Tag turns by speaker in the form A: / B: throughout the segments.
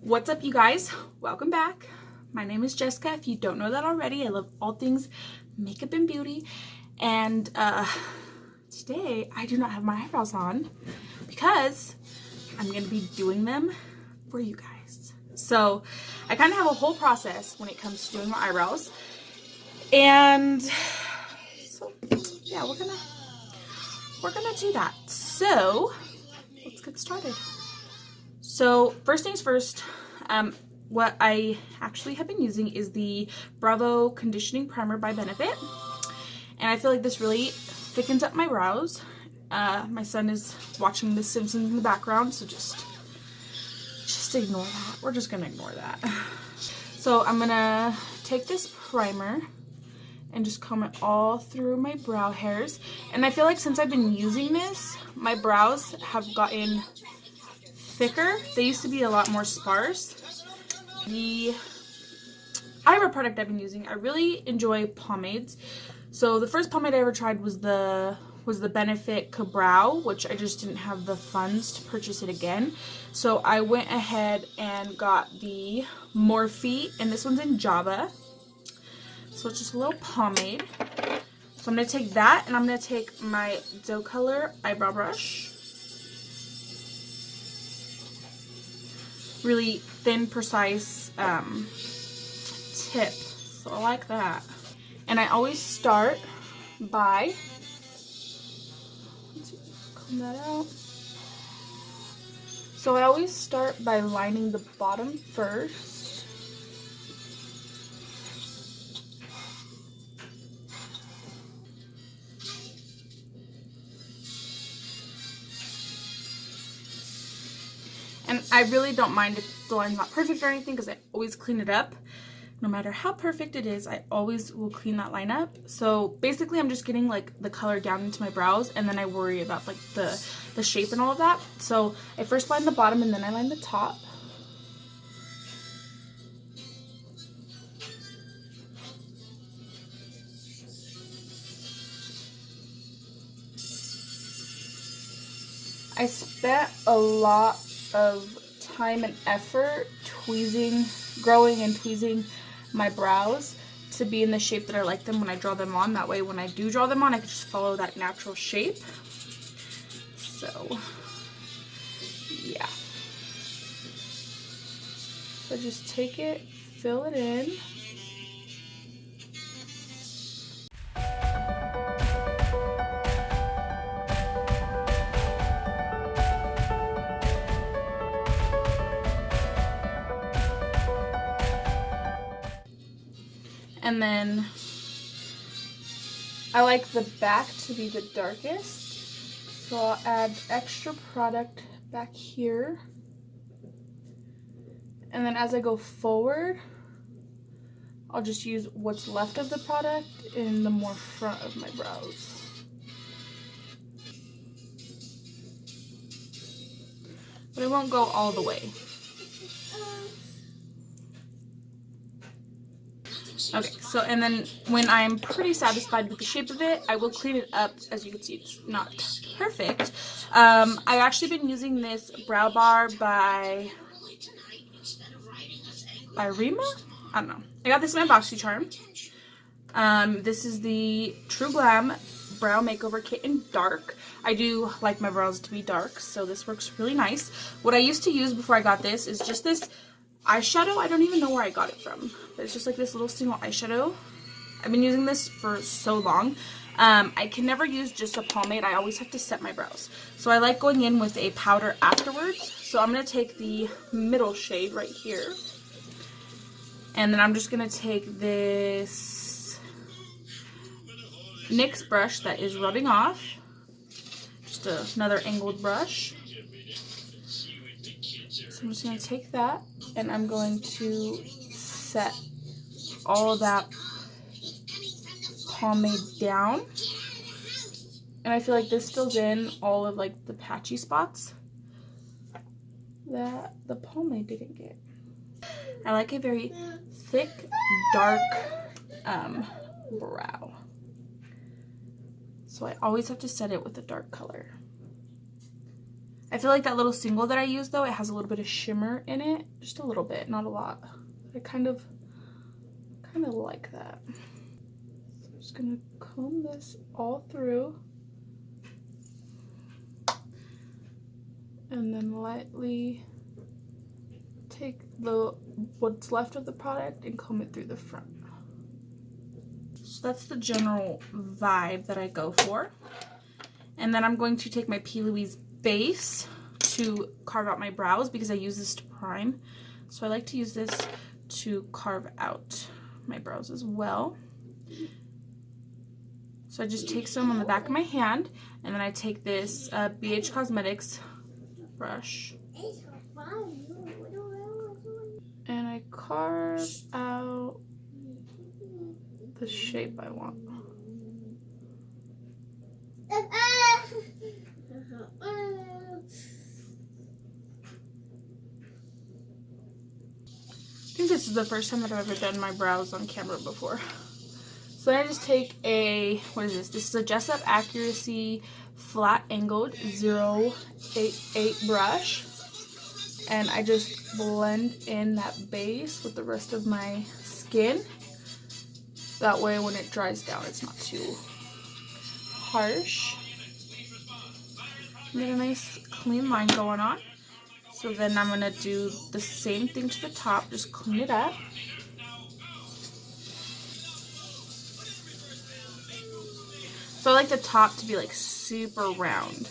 A: What's up, you guys? Welcome back. My name is Jessica. If you don't know that already, I love all things makeup and beauty. And today I do not have my eyebrows on because I'm going to be doing them for you guys. So I kind of have a whole process when it comes to doing my eyebrows. And so yeah, we're gonna do that. So let's get started. So first things first, what I actually have been using is the Bravo Conditioning Primer by Benefit. And I feel like this really thickens up my brows. My son is watching The Simpsons in the background, so just ignore that. We're just gonna ignore that. So I'm gonna take this primer and just comb it all through my brow hairs. And I feel like since I've been using this, my brows have gotten thicker. They used to be a lot more sparse. The eyebrow product I've been using, I really enjoy pomades. So the first pomade I ever tried was the Benefit Ka-Brow, which I just didn't have the funds to purchase it again. So I went ahead and got the Morphe, and this one's in Java. So it's just a little pomade. So I'm going to take that, and I'm going to take my Doe Color eyebrow brush. Really thin, precise tip. So I like that. And I always start by, comb that out. So I always start by lining the bottom first. And I really don't mind if the line's not perfect or anything, because I always clean it up. No matter how perfect it is, I always will clean that line up. So basically I'm just getting like the color down into my brows, and then I worry about like the shape and all of that. So I first line the bottom and then I line the top. I spent a lot of time and effort growing and tweezing my brows to be in the shape that I like them when I draw them on. That way when I do draw them on, I can just follow that natural shape. So yeah. So just take it, fill it in. And then I like the back to be the darkest, so I'll add extra product back here. And then as I go forward, I'll just use what's left of the product in the more front of my brows. But it won't go all the way. Okay, so and then when I'm pretty satisfied with the shape of it, I will clean it up. As you can see, it's not perfect. I've actually been using this brow bar by Reema? I don't know. I got this in my BoxyCharm. This is the True Glam Brow Makeover Kit in dark. I do like my brows to be dark, so this works really nice. What I used to use before I got this is just this eyeshadow. I don't even know where I got it from, but it's just like this little single eyeshadow. I've been using this for so long. I can never use just a pomade. I always have to set my brows. So I like going in with a powder afterwards. So I'm going to take the middle shade right here. And then I'm just going to take this NYX brush that is rubbing off. Just another angled brush. So I'm just going to take that, and I'm going to set all of that pomade down. And I feel like this fills in all of like the patchy spots that the pomade didn't get. I like a very thick, dark brow. So I always have to set it with a dark color. I feel like that little single that I use though, it has a little bit of shimmer in it. Just a little bit, not a lot. I kind of like that. So I'm just gonna comb this all through. And then lightly take what's left of the product and comb it through the front. So that's the general vibe that I go for. And then I'm going to take my P.Louise base to carve out my brows because I use this to prime. So I like to use this to carve out my brows as well. So I just take some on the back of my hand, and then I take this BH Cosmetics brush and I carve out the shape I want. I think this is the first time that I've ever done my brows on camera before. So then I just take a, what is this? This is a Just Up Accuracy flat angled 088 brush. And I just blend in that base with the rest of my skin. That way when it dries down, it's not too harsh. Get a nice clean line going on. So then I'm gonna do the same thing to the top, just clean it up. So I like the top to be like super round.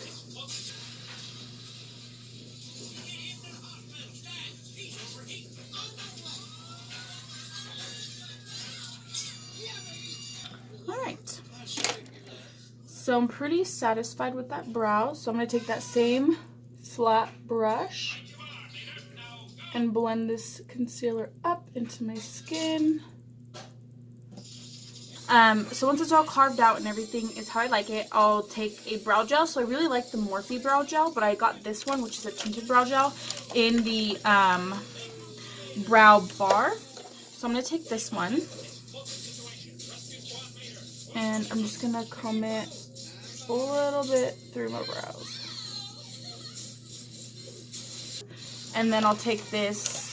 A: Alright. So I'm pretty satisfied with that brow. So I'm gonna take that same flat brush and blend this concealer up into my skin. So once it's all carved out and everything is how I like it, I'll take a brow gel. So I really like the Morphe brow gel, but I got this one, which is a tinted brow gel, in the brow bar. So I'm going to take this one, and I'm just going to comb it a little bit through my brows. And then I'll take this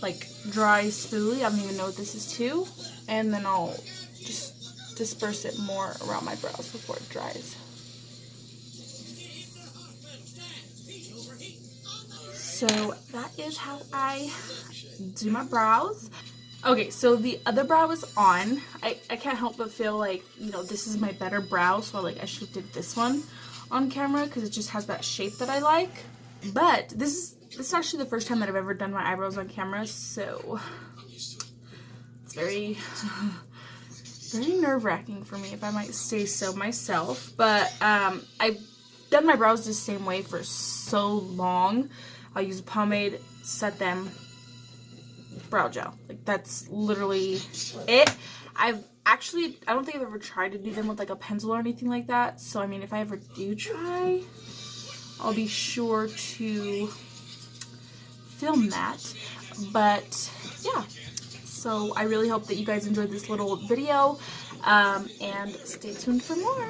A: like dry spoolie, I don't even know what this is too, and then I'll just disperse it more around my brows before it dries. So that is how I do my brows. Okay, so the other brow is on. I can't help but feel like, you know, this is my better brow, so I shifted this one on camera because it just has that shape that I like. But this is actually the first time that I've ever done my eyebrows on camera, so it's very nerve-wracking for me, if I might say so myself. But I've done my brows the same way for so long. I'll use a pomade, set them, brow gel. Like, that's literally it. I don't think I've ever tried to do them with like a pencil or anything like that. So I mean, if I ever do try, I'll be sure to film that. But yeah, so I really hope that you guys enjoyed this little video, and stay tuned for more.